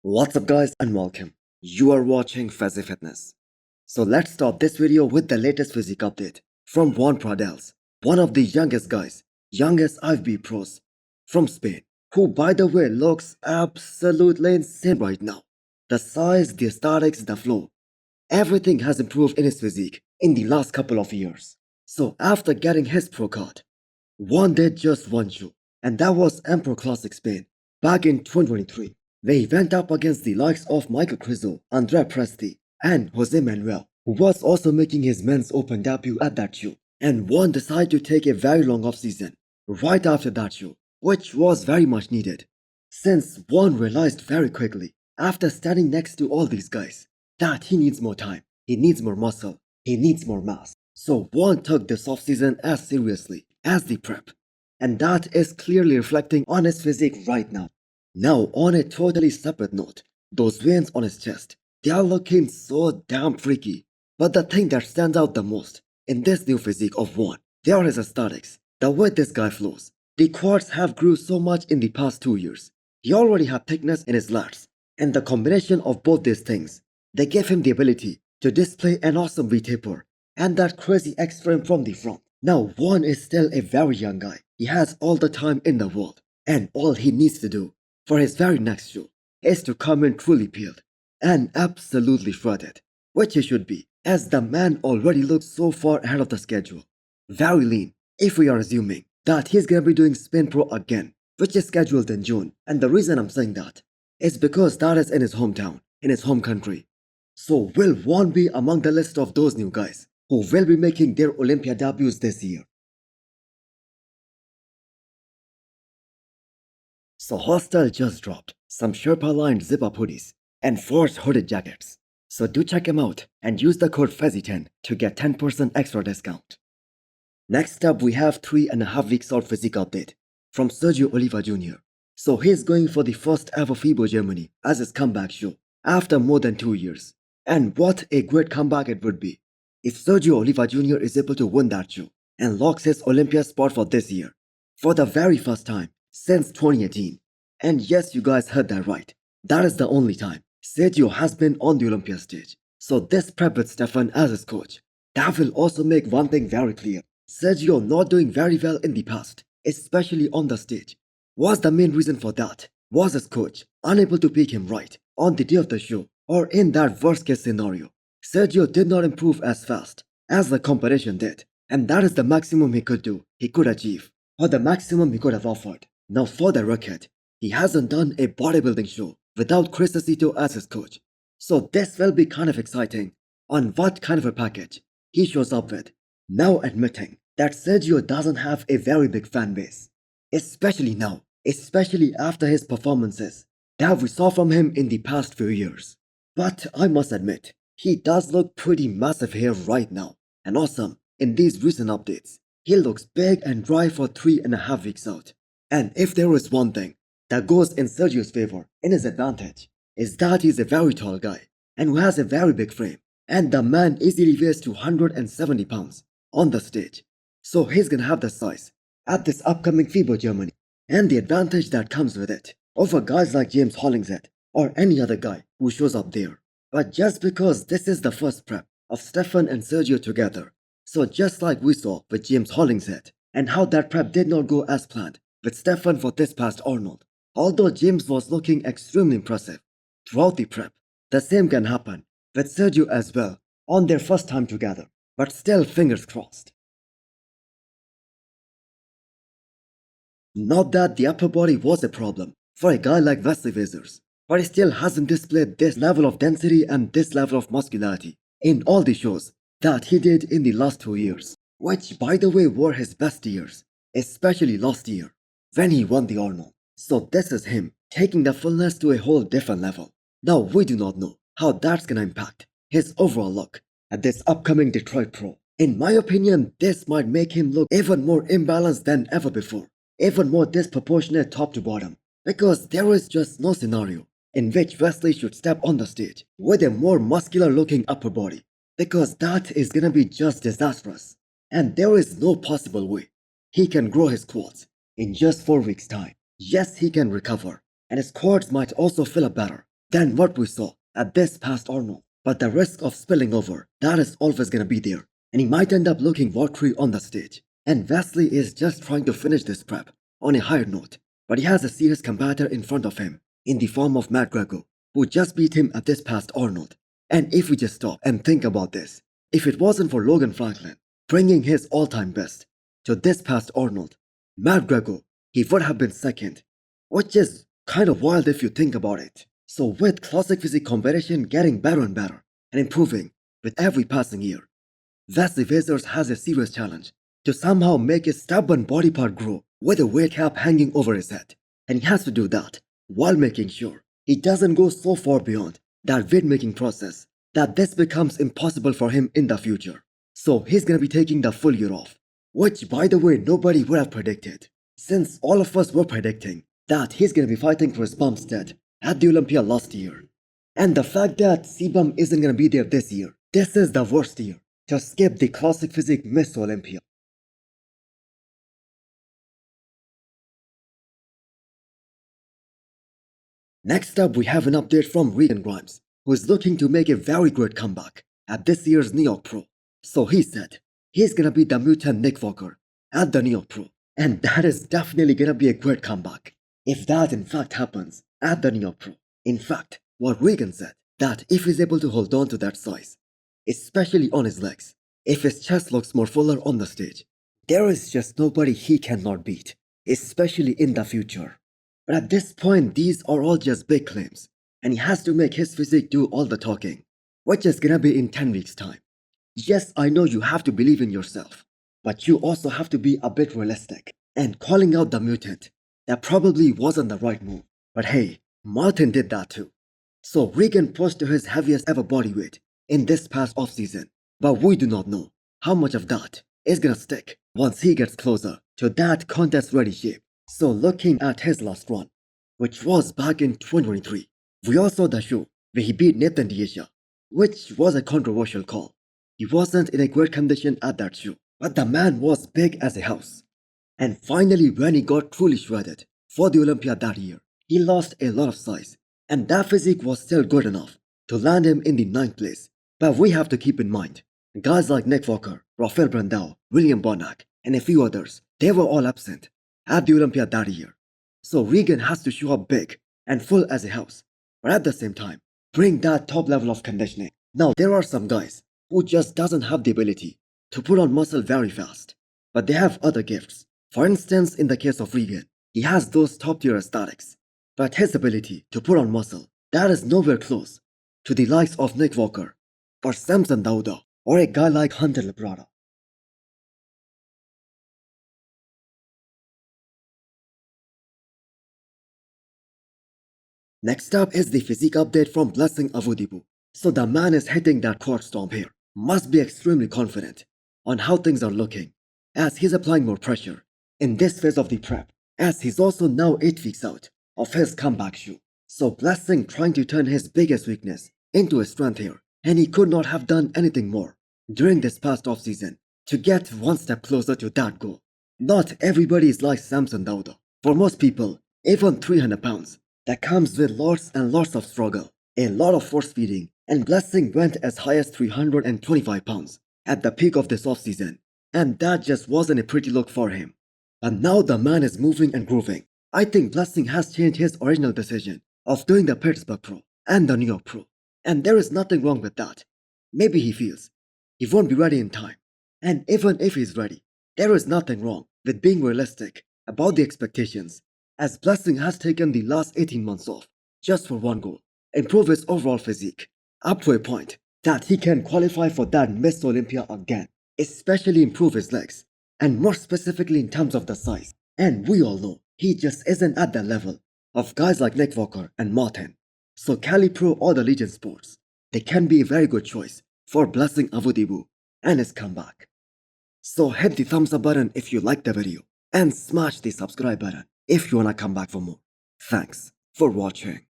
What's up guys and welcome. You are watching Fazi Fitness. So let's start this video with the latest physique update from Joan Pradells, one of the youngest guys, youngest IFB pros from Spain, who by the way looks absolutely insane right now. The size, the aesthetics, the flow, everything has improved in his physique in the last couple of years. So after getting his pro card, Juan did just one show, and that was Emperor Classic Spain back in 2023. Where he went up against the likes of Michael Crizo, Andrea Presti, and Jose Manuel, who was also making his men's open debut at that show. And Juan decided to take a very long off-season right after that show, which was very much needed. Since Juan realized very quickly, after standing next to all these guys, that he needs more time, he needs more muscle, he needs more mass. So Juan took this off-season as seriously as the prep. And that is clearly reflecting on his physique right now. Now, on a totally separate note, those veins on his chest, they are looking so damn freaky. But the thing that stands out the most in this new physique of Juan, they are his aesthetics, the way this guy flows. The quads have grew so much in the past 2 years. He already had thickness in his lats, and the combination of both these things, they gave him the ability to display an awesome V-taper and that crazy X-frame from the front. Now, Juan is still a very young guy. He has all the time in the world, and all he needs to do for his very next show is to come in truly peeled and absolutely shredded, which he should be, as the man already looks so far ahead of the schedule. Very lean, if we are assuming that he's gonna be doing Spin Pro again, which is scheduled in June. And the reason I'm saying that is because that is in his hometown, in his home country. So will Juan be among the list of those new guys who will be making their Olympia debuts this year? So Hostel just dropped some Sherpa-lined zip-up hoodies and forced hooded jackets. So do check them out and use the code FAZI10 to get 10% extra discount. Next up, we have 3.5 weeks out physique update from Sergio Oliva Jr. So he's going for the first ever FIBO Germany as his comeback show after more than 2 years. And what a great comeback it would be if Sergio Oliva Jr. is able to win that show and locks his Olympia spot for this year for the very first time since 2018. And yes, you guys heard that right. That is the only time Sergio has been on the Olympia stage. So this prep with Stefan as his coach, that will also make one thing very clear. Sergio not doing very well in the past, especially on the stage. Was the main reason for that? Was his coach unable to pick him right on the day of the show? Or in that worst case scenario, Sergio did not improve as fast as the competition did. And that is the maximum he could do, he could achieve, or the maximum he could have offered. Now for the record, he hasn't done a bodybuilding show without Chris Aceto as his coach. So this will be kind of exciting on what kind of a package he shows up with. Now admitting that Sergio doesn't have a very big fan base. Especially now, especially after his performances that we saw from him in the past few years. But I must admit, he does look pretty massive here right now. And awesome in these recent updates. He looks big and dry for 3.5 weeks out. And if there is one thing that goes in Sergio's favor, in his advantage, is that he's a very tall guy and who has a very big frame. And the man easily weighs 270 pounds on the stage. So he's gonna have the size at this upcoming FIBO Germany and the advantage that comes with it over guys like James Hollingshead or any other guy who shows up there. But just because this is the first prep of Stefan and Sergio together, so just like we saw with James Hollingshead and how that prep did not go as planned with Stefan for this past Arnold. Although James was looking extremely impressive throughout the prep, the same can happen with Sergio as well on their first time together. But still, fingers crossed. Not that the upper body was a problem for a guy like Wesley Vissers, but he still hasn't displayed this level of density and this level of muscularity in all the shows that he did in the last 2 years, which by the way were his best years, especially last year when he won the Arnold. So this is him taking the fullness to a whole different level. Now we do not know how that's gonna impact his overall look at this upcoming Detroit Pro. In my opinion, this might make him look even more imbalanced than ever before, even more disproportionate top to bottom, because there is just no scenario in which Wesley should step on the stage with a more muscular looking upper body, because that is gonna be just disastrous. And there is no possible way he can grow his quads in just 4 weeks time. Yes, he can recover, and his quads might also fill up better, than what we saw at this past Arnold. But the risk of spilling over, that is always gonna be there, and he might end up looking watery on the stage. And Wesley is just trying to finish this prep on a higher note, but he has a serious competitor in front of him in the form of McGregor, who just beat him at this past Arnold. And if we just stop and think about this, if it wasn't for Logan Franklin bringing his all-time best to this past Arnold, McGregor, he would have been second, which is kind of wild if you think about it. So with classic physique competition getting better and better and improving with every passing year, Wesley Vissers has a serious challenge to somehow make his stubborn body part grow with a weight cap hanging over his head. And he has to do that while making sure he doesn't go so far beyond that weight making process that this becomes impossible for him in the future. So he's gonna be taking the full year off, which by the way nobody would have predicted, since all of us were predicting that he's gonna be fighting for his bump stead at the Olympia last year. And the fact that Sebum isn't gonna be there this year, this is the worst year to skip the classic physique Miss Olympia. Next up, we have an update from Regan Grimes, who is looking to make a very great comeback at this year's New York Pro. So he said he's gonna beat the mutant Nick Walker at the New York Pro, and that is definitely gonna be a great comeback if that in fact happens at the New York Pro. In fact, what Regan said, that if he's able to hold on to that size, especially on his legs, if his chest looks more fuller on the stage, there is just nobody he cannot beat, especially in the future. But at this point, these are all just big claims, and he has to make his physique do all the talking, which is gonna be in 10 weeks' time. Yes, I know you have to believe in yourself, but you also have to be a bit realistic. And calling out the mutant, that probably wasn't the right move. But hey, Martin did that too. So Regan pushed to his heaviest ever body weight in this past offseason, but we do not know how much of that is gonna stick once he gets closer to that contest-ready shape. So looking at his last run, which was back in 2023, we all saw the show where he beat Nathan Diasha, which was a controversial call. He wasn't in a great condition at that show, but the man was big as a house. And finally, when he got truly shredded for the Olympia that year, he lost a lot of size, and that physique was still good enough to land him in the 9th place. But we have to keep in mind, guys like Nick Walker, Rafael Brandao, William Bonac, and a few others, they were all absent at the Olympia that year. So Regan has to show up big and full as a house, but at the same time, bring that top level of conditioning. Now, there are some guys who just doesn't have the ability to put on muscle very fast, but they have other gifts. For instance, in the case of Regan, he has those top tier aesthetics, but his ability to put on muscle, that is nowhere close to the likes of Nick Walker, or Samson Dauda, or a guy like Hunter Labrada. Next up is the physique update from Blessing Awodibu. So the man is hitting that quad stomp here. Must be extremely confident on how things are looking, as he's applying more pressure in this phase of the prep, as he's also now 8 weeks out of his comeback show. So Blessing trying to turn his biggest weakness into a strength here, and he could not have done anything more during this past offseason to get one step closer to that goal. Not everybody is like Samson Dauda. For most people, even 300 pounds, that comes with lots and lots of struggle, a lot of force feeding, and Blessing went as high as 325 pounds at the peak of this offseason, and that just wasn't a pretty look for him. And now the man is moving and grooving. I think Blessing has changed his original decision of doing the Pittsburgh Pro and the New York Pro, and there is nothing wrong with that. Maybe he feels he won't be ready in time, and even if he's ready, there is nothing wrong with being realistic about the expectations, as Blessing has taken the last 18 months off just for one goal: improve his overall physique up to a point that he can qualify for that Miss Olympia again, especially improve his legs, and more specifically in terms of the size. And we all know he just isn't at the level of guys like Nick Walker and Martin. So Cali Pro or the Legion Sports, they can be a very good choice for Blessing Awodibu and his comeback. So hit the thumbs up button if you liked the video, and smash the subscribe button if you wanna come back for more. Thanks for watching.